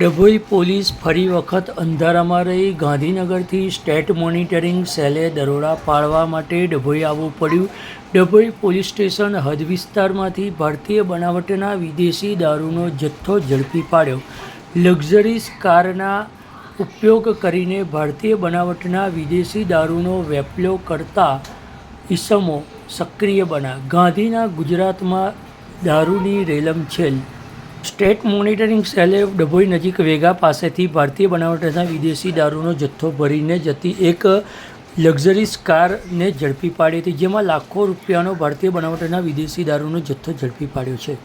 Dabhoi police ફરી વખત અંધારામાં રહી. ગાંધીનગરથી સ્ટેટ મોનિટરિંગ સેલે દરોડા પાડવા માટે ડભોઈ આવવું પડ્યું. ડભોઈ પોલીસ સ્ટેશન હદ વિસ્તારમાંથી ભારતીય બનાવટના વિદેશી દારૂનો જથ્થો ઝડપી પાડ્યો. લક્ઝરીઝ કારના ઉપયોગ કરીને ભારતીય બનાવટના વિદેશી દારૂનો વેપલો કરતા ઈસમો સક્રિય બન્યા. ગાંધીના ગુજરાતમાં દારૂની રેલમછેલ. સ્ટેટ મોનિટરિંગ સેલે ડભોઈ નજીક વેગા પાસેથી ભારતીય બનાવટના વિદેશી દારૂનો જથ્થો ભરીને જતી એક લક્ઝરીઝ કારને ઝડપી પાડી હતી, જેમાં લાખો રૂપિયાનો ભારતીય બનાવટના વિદેશી દારૂનો જથ્થો ઝડપી પાડ્યો છે.